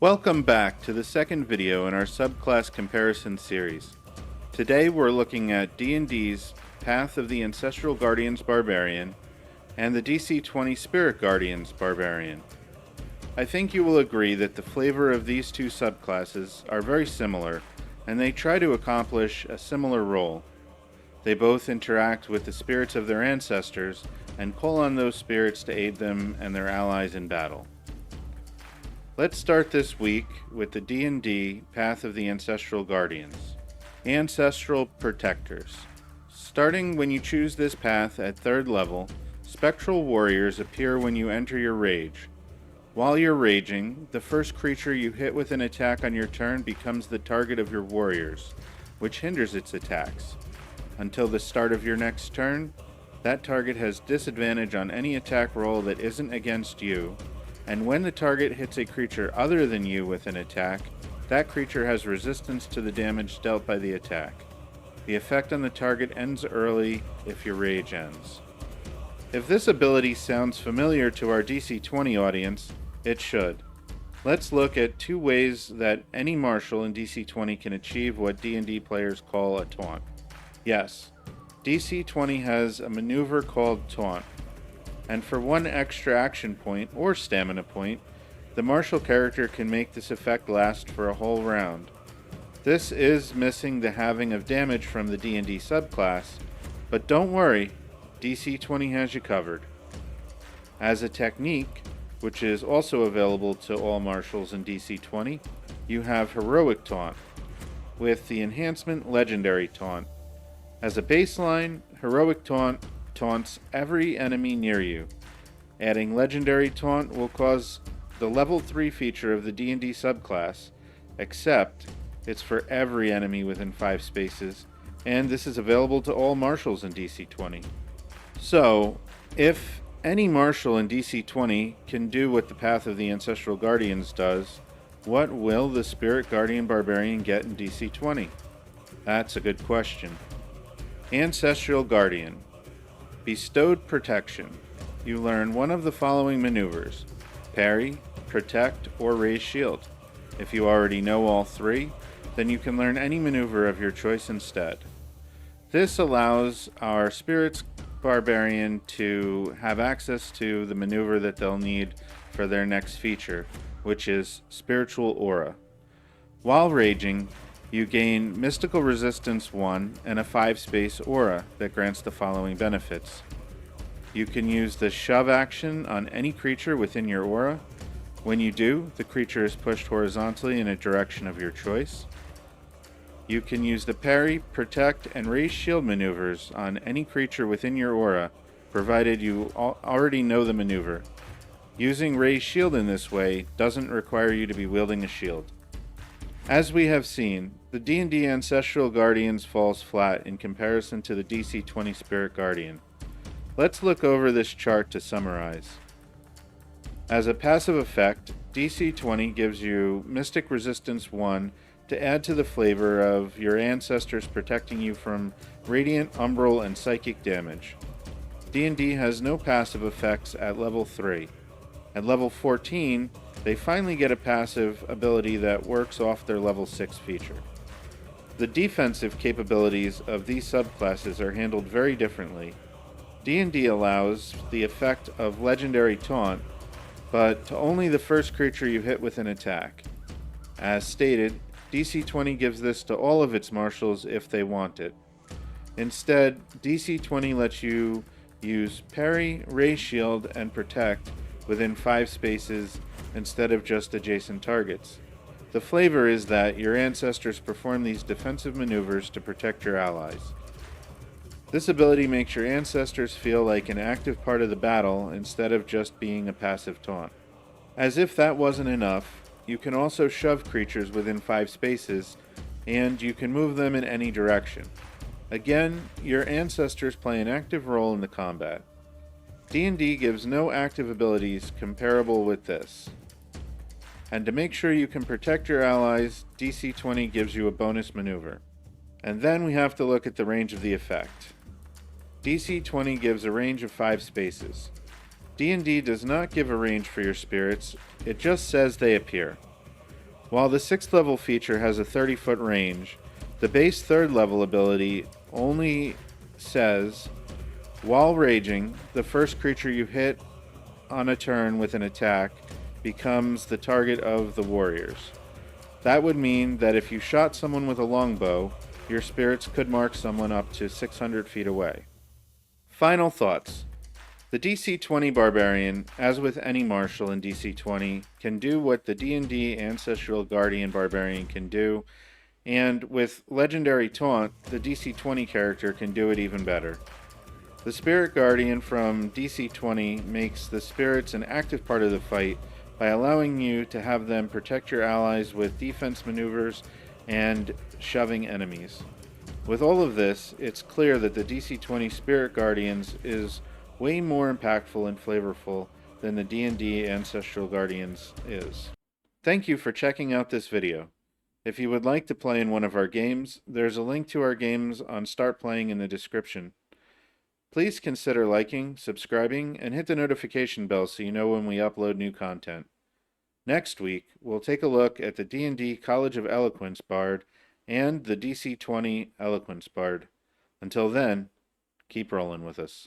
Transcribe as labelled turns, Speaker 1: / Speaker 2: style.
Speaker 1: Welcome back to the second video in our subclass comparison series. Today we're looking at D&D's Path of the Ancestral Guardians Barbarian and the DC20 Spirit Guardians Barbarian. I think you will agree that the flavor of these two subclasses are very similar, and they try to accomplish a similar role. They both interact with the spirits of their ancestors and call on those spirits to aid them and their allies in battle. Let's start this week with the D&D Path of the Ancestral Guardians. Ancestral Protectors. Starting when you choose this path at 3rd level, spectral warriors appear when you enter your rage. While you're raging, the first creature you hit with an attack on your turn becomes the target of your warriors, which hinders its attacks. Until the start of your next turn, that target has disadvantage on any attack roll that isn't against you, and when the target hits a creature other than you with an attack, that creature has resistance to the damage dealt by the attack. The effect on the target ends early if your rage ends. If this ability sounds familiar to our DC20 audience, it should. Let's look at two ways that any martial in DC20 can achieve what D&D players call a taunt. Yes, DC20 has a maneuver called taunt, and for one extra action point or stamina point, the martial character can make this effect last for a whole round. This is missing the halving of damage from the D&D subclass, but don't worry, DC20 has you covered. As a technique, which is also available to all martials in DC20, you have Heroic Taunt, with the enhancement Legendary Taunt. As a baseline, Heroic Taunt taunts every enemy near you. Adding Legendary Taunt will cause the level 3 feature of the D&D subclass, except it's for every enemy within 5 spaces, and this is available to all martials in DC20. So, if any martial in DC20 can do what the Path of the Ancestral Guardians does, what will the Spirit Guardian Barbarian get in DC20? That's a good question. Ancestral Guardian. Bestowed Protection. You learn one of the following maneuvers: parry, protect, or raise shield. If you already know all three, then you can learn any maneuver of your choice instead. This allows our Spirits Barbarian to have access to the maneuver that they'll need for their next feature, which is Spiritual Aura. While raging, you gain Mystical Resistance 1 and a 5-space aura that grants the following benefits. You can use the shove action on any creature within your aura. When you do, the creature is pushed horizontally in a direction of your choice. You can use the parry, protect, and raise shield maneuvers on any creature within your aura, provided you already know the maneuver. Using raise shield in this way doesn't require you to be wielding a shield. As we have seen, the D&D Ancestral Guardians falls flat in comparison to the DC20 Spirit Guardian. Let's look over this chart to summarize. As a passive effect, DC20 gives you Mystic Resistance 1 to add to the flavor of your ancestors protecting you from radiant, umbral, and psychic damage. D&D has no passive effects at level 3. At level 14, they finally get a passive ability that works off their level 6 feature. The defensive capabilities of these subclasses are handled very differently. D&D allows the effect of Legendary Taunt, but to only the first creature you hit with an attack. As stated, DC20 gives this to all of its martials if they want it. Instead, DC20 lets you use parry, raise shield, and protect within 5 spaces instead of just adjacent targets. The flavor is that your ancestors perform these defensive maneuvers to protect your allies. This ability makes your ancestors feel like an active part of the battle instead of just being a passive taunt. As if that wasn't enough, you can also shove creatures within 5 spaces, and you can move them in any direction. Again, your ancestors play an active role in the combat. D&D gives no active abilities comparable with this. And to make sure you can protect your allies, DC20 gives you a bonus maneuver. And then we have to look at the range of the effect. DC20 gives a range of 5 spaces. D&D does not give a range for your spirits, it just says they appear. While the 6th level feature has a 30-foot range, the base 3rd level ability only says, while raging, the first creature you hit on a turn with an attack becomes the target of the warriors. That would mean that if you shot someone with a longbow, your spirits could mark someone up to 600 feet away. Final thoughts. The DC20 Barbarian, as with any martial in DC20, can do what the D&D Ancestral Guardian Barbarian can do, and with Legendary Taunt, the DC20 character can do it even better. The Spirit Guardian from DC20 makes the spirits an active part of the fight by allowing you to have them protect your allies with defense maneuvers and shoving enemies. With all of this, it's clear that the DC20 Spirit Guardians is way more impactful and flavorful than the D&D Ancestral Guardians is. Thank you for checking out this video. If you would like to play in one of our games, there's a link to our games on Start Playing in the description. Please consider liking, subscribing, and hit the notification bell so you know when we upload new content. Next week, we'll take a look at the D&D College of Eloquence Bard and the DC20 Eloquence Bard. Until then, keep rolling with us.